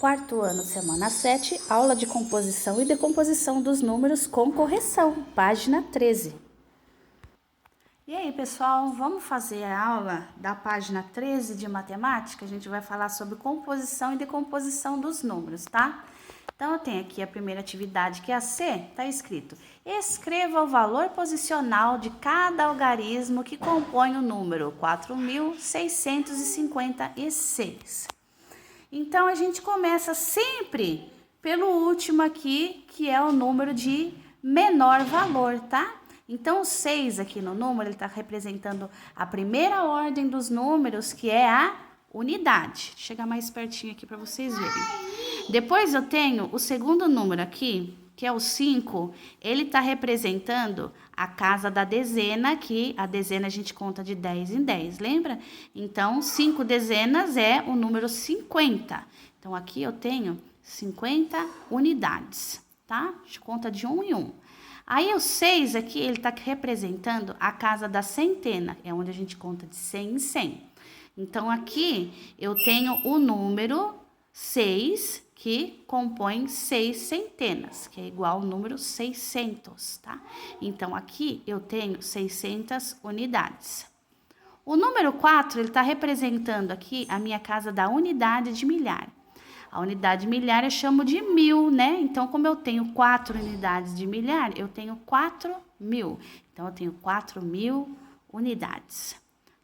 Quarto ano, semana 7, aula de composição e decomposição dos números com correção, página 13. E aí, pessoal, vamos fazer a aula da página 13 de matemática? A gente vai falar sobre composição e decomposição dos números, tá? Então, eu tenho aqui a primeira atividade, que é a C, tá escrito: escreva o valor posicional de cada algarismo que compõe o número 4.656. Então, a gente começa sempre pelo último aqui, que é o número de menor valor, tá? Então, o 6 aqui no número, ele está representando a primeira ordem dos números, que é a unidade. Vou chegar mais pertinho aqui para vocês verem. Depois eu tenho o segundo número aqui, que é o 5, ele está representando a casa da dezena, que a dezena a gente conta de 10 em 10, lembra? Então, 5 dezenas é o número 50. Então, aqui eu tenho 50 unidades, tá? A gente conta de 1 em 1. Aí, o 6 aqui, ele está representando a casa da centena, é onde a gente conta de 100 em 100. Então, aqui eu tenho o número 6, que compõe 6 centenas, que é igual ao número 600, tá? Então, aqui eu tenho 600 unidades. O número 4, ele está representando aqui a minha casa da unidade de milhar. A unidade milhar eu chamo de 1000, né? Então, como eu tenho 4 unidades de milhar, eu tenho 4.000. Então, eu tenho 4.000 unidades,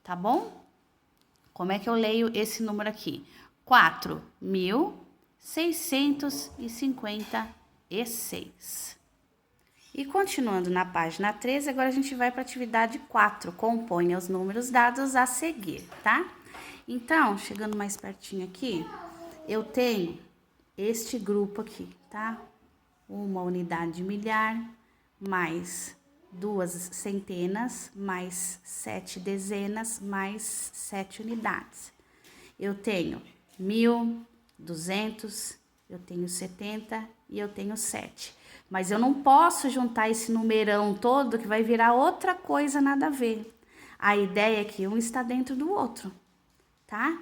tá bom? Como é que eu leio esse número aqui? 4.656. E continuando na página 13, agora a gente vai para a atividade 4, compõe os números dados a seguir, tá? Então, chegando mais pertinho aqui, eu tenho este grupo aqui, tá? Uma unidade de milhar, mais 2 centenas, mais 7 dezenas, mais 7 unidades. Eu tenho 1000, 200, eu tenho 70 e eu tenho 7. Mas eu não posso juntar esse numerão todo que vai virar outra coisa nada a ver. A ideia é que um está dentro do outro, tá?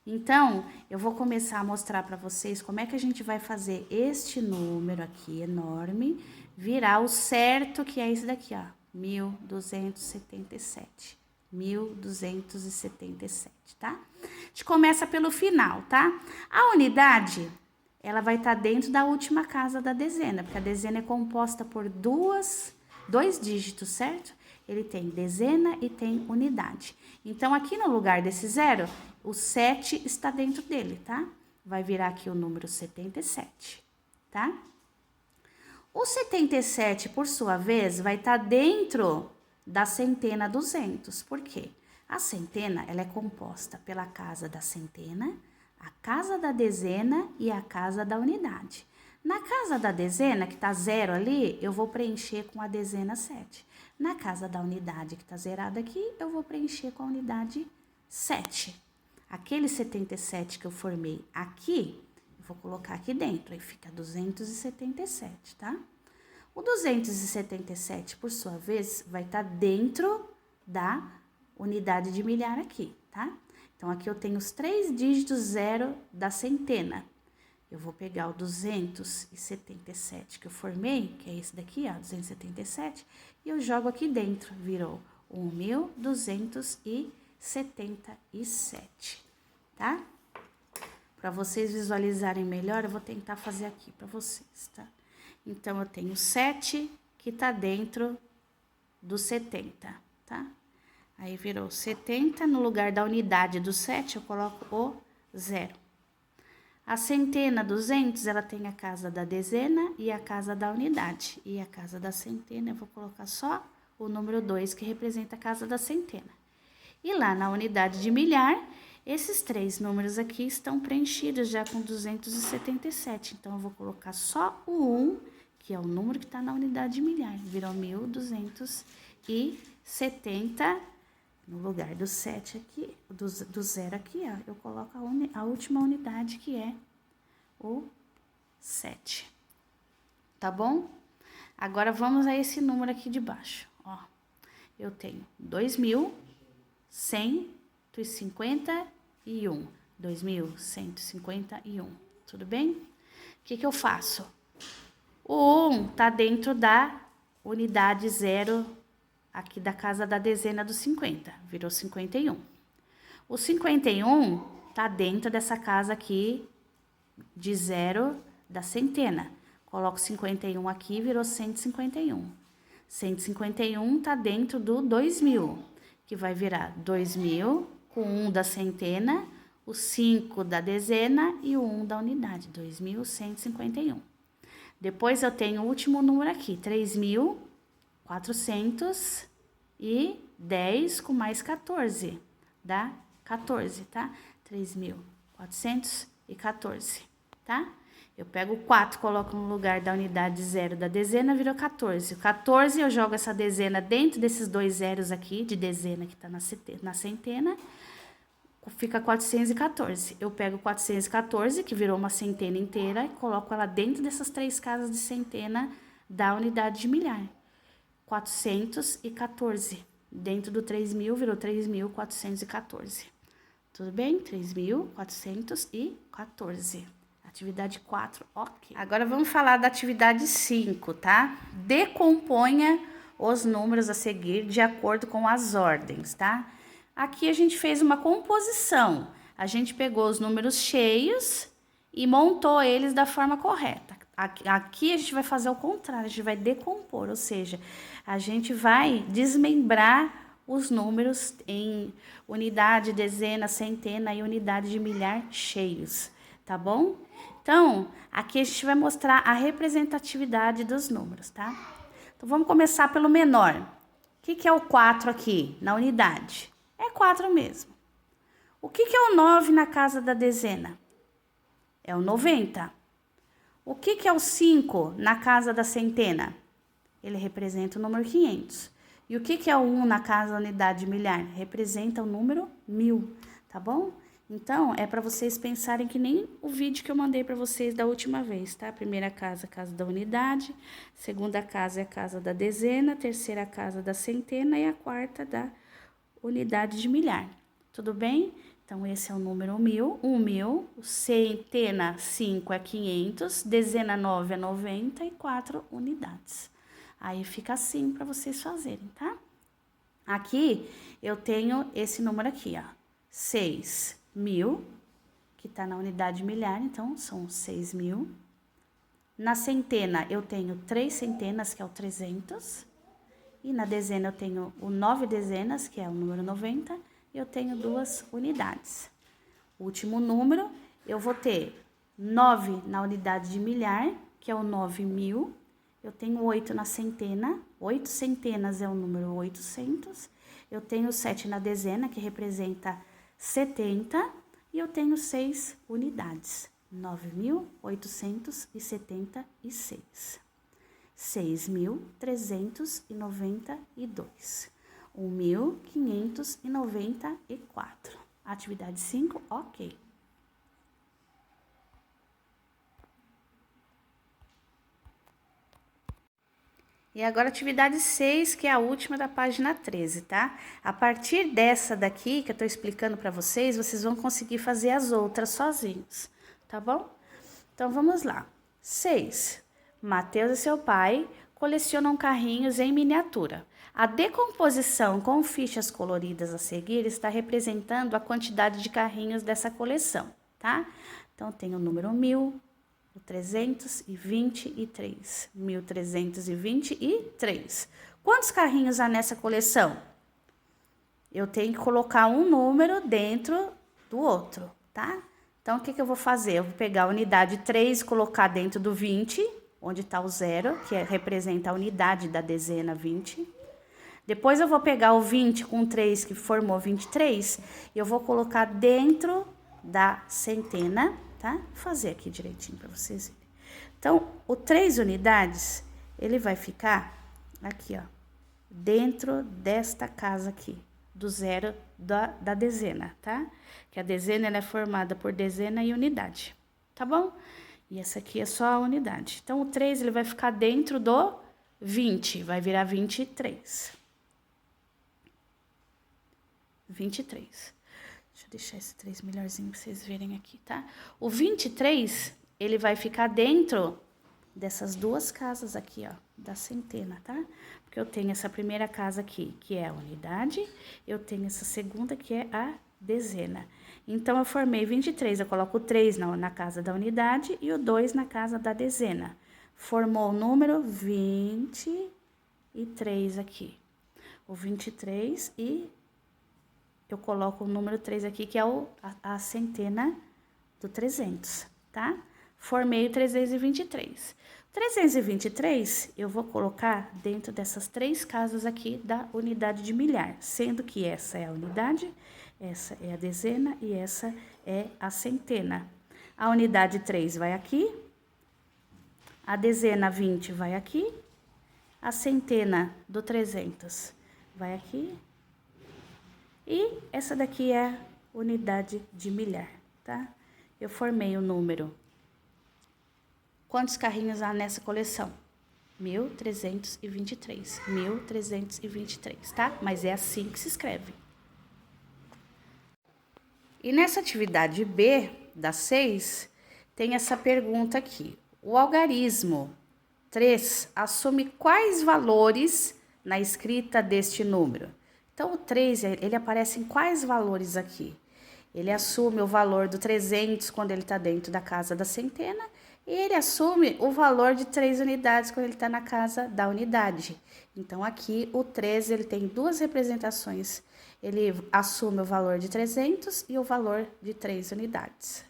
Então, eu vou começar a mostrar para vocês como é que a gente vai fazer este número aqui enorme virar o certo, que é esse daqui, ó, 1277. 1277, tá? A gente começa pelo final, tá? A unidade, ela vai estar dentro da última casa da dezena, porque a dezena é composta por dois dígitos, certo? Ele tem dezena e tem unidade. Então, aqui no lugar desse zero, o 7 está dentro dele, tá? Vai virar aqui o número 77, tá? O 77, por sua vez, vai estar dentro da centena 200. Por quê? A centena, ela é composta pela casa da centena, a casa da dezena e a casa da unidade. Na casa da dezena, que está zero ali, eu vou preencher com a dezena 7. Na casa da unidade, que está zerada aqui, eu vou preencher com a unidade 7. Aquele 77 que eu formei aqui, eu vou colocar aqui dentro, aí fica 277, tá? O 277, por sua vez, vai estar dentro da unidade de milhar aqui, tá? Então, aqui eu tenho os 3 dígitos zero da centena. Eu vou pegar o 277 que eu formei, que é esse daqui, ó, 277, e eu jogo aqui dentro, virou 1277, tá? Para vocês visualizarem melhor, eu vou tentar fazer aqui para vocês, tá? Então, eu tenho 7 que tá dentro do 70, tá? Aí, virou 70, no lugar da unidade do 7, eu coloco o 0. A centena 200, ela tem a casa da dezena e a casa da unidade. E a casa da centena, eu vou colocar só o número 2, que representa a casa da centena. E lá na unidade de milhar, esses 3 números aqui estão preenchidos já com 277. Então, eu vou colocar só o 1, que é o número que está na unidade de milhar. Virou 1270. No lugar do 7 aqui, do 0 aqui, ó, eu coloco a última unidade, que é o 7. Tá bom? Agora, vamos a esse número aqui de baixo, ó. Eu tenho 2.151. 2.151. Tudo bem? O que eu faço? O 1 tá dentro da unidade 0 aqui da casa da dezena do 50, virou 51. O 51 tá dentro dessa casa aqui de 0 da centena. Coloco 51 aqui, virou 151. 151 tá dentro do 2000, que vai virar 2000 com 1 da centena, o 5 da dezena e o 1 da unidade, 2.151. Depois eu tenho o último número aqui, 3.410 com mais 14, dá 14, tá? 3.414, tá? Eu pego o 4, coloco no lugar da unidade 0 da dezena, virou 14. O 14 eu jogo essa dezena dentro desses dois zeros aqui, de dezena que tá na centena, fica 414. Eu pego 414, que virou uma centena inteira, e coloco ela dentro dessas três casas de centena da unidade de milhar. 414. Dentro do 3.000, virou 3.414. Tudo bem? 3.414. Atividade 4, ok. Agora vamos falar da atividade 5, tá? Decomponha os números a seguir de acordo com as ordens, tá? Aqui a gente fez uma composição. A gente pegou os números cheios e montou eles da forma correta. Aqui a gente vai fazer o contrário, a gente vai decompor, ou seja, a gente vai desmembrar os números em unidade, dezena, centena e unidade de milhar cheios, tá bom? Então, aqui a gente vai mostrar a representatividade dos números, tá? Então, vamos começar pelo menor. O que é o 4 aqui na unidade? É 4 mesmo. O que é o 9 na casa da dezena? É o 90. O que é o 5 na casa da centena? Ele representa o número 500. E o que é o 1 na casa da unidade de milhar? Representa o número 1000, tá bom? Então, é para vocês pensarem que nem o vídeo que eu mandei para vocês da última vez, tá? Primeira casa, a casa da unidade. Segunda casa é a casa da dezena. Terceira casa da centena. E a quarta da unidade de milhar. Tudo bem? Então, esse é o número 1000. 1000. Centena 5 é 500. Dezena 9 é 90. E 4 unidades. Aí fica assim para vocês fazerem, tá? Aqui eu tenho esse número aqui, ó. 6.000, que tá na unidade milhar, então são 6.000. Na centena eu tenho 3 centenas, que é o 300. E na dezena eu tenho o 9 dezenas, que é o número 90. E eu tenho 2 unidades. O último número, eu vou ter 9 na unidade de milhar, que é o 9.000. Eu tenho 8 na centena, 8 centenas é o número 800. Eu tenho 7 na dezena, que representa 70. E eu tenho 6 unidades, 9.876. 6.392. 1.594. Atividade 5, ok. E agora atividade 6, que é a última da página 13, tá? A partir dessa daqui, que eu tô explicando para vocês, vocês vão conseguir fazer as outras sozinhos, tá bom? Então, vamos lá. 6. Mateus e seu pai colecionam carrinhos em miniatura. A decomposição com fichas coloridas a seguir está representando a quantidade de carrinhos dessa coleção, tá? Então, tem o número 1000. 323. 1.323. Quantos carrinhos há nessa coleção? Eu tenho que colocar um número dentro do outro, tá? Então, o que eu vou fazer? Eu vou pegar a unidade 3 e colocar dentro do 20, onde está o 0, que representa a unidade da dezena 20. Depois, eu vou pegar o 20 com 3, que formou 23, e eu vou colocar dentro da centena, tá? Vou fazer aqui direitinho para vocês verem. Então, o 3 unidades, ele vai ficar aqui, ó, dentro desta casa aqui, do 0 da dezena, tá? Que a dezena, ela é formada por dezena e unidade, tá bom? E essa aqui é só a unidade. Então, o 3, ele vai ficar dentro do 20, vai virar 23. 23. Deixa eu deixar esse 3 melhorzinho pra vocês verem aqui, tá? O 23, ele vai ficar dentro dessas duas casas aqui, ó, da centena, tá? Porque eu tenho essa primeira casa aqui, que é a unidade, eu tenho essa segunda, que é a dezena. Então, eu formei 23, eu coloco o 3 na casa da unidade e o 2 na casa da dezena. Formou o número 23 aqui. O 23 e eu coloco o número 3 aqui, que é a centena do 300, tá? Formei o 323. 323, eu vou colocar dentro dessas três casas aqui da unidade de milhar, sendo que essa é a unidade, essa é a dezena e essa é a centena. A unidade 3 vai aqui, a dezena 20 vai aqui, a centena do 300 vai aqui, e essa daqui é a unidade de milhar, tá? Eu formei o número. Quantos carrinhos há nessa coleção? 1.323. 1.323, tá? Mas é assim que se escreve. E nessa atividade B, da 6, tem essa pergunta aqui. O algarismo 3 assume quais valores na escrita deste número? Então, o 3, ele aparece em quais valores aqui? Ele assume o valor do 300 quando ele está dentro da casa da centena, e ele assume o valor de 3 unidades quando ele está na casa da unidade. Então, aqui, o 3, ele tem duas representações. Ele assume o valor de 300 e o valor de 3 unidades.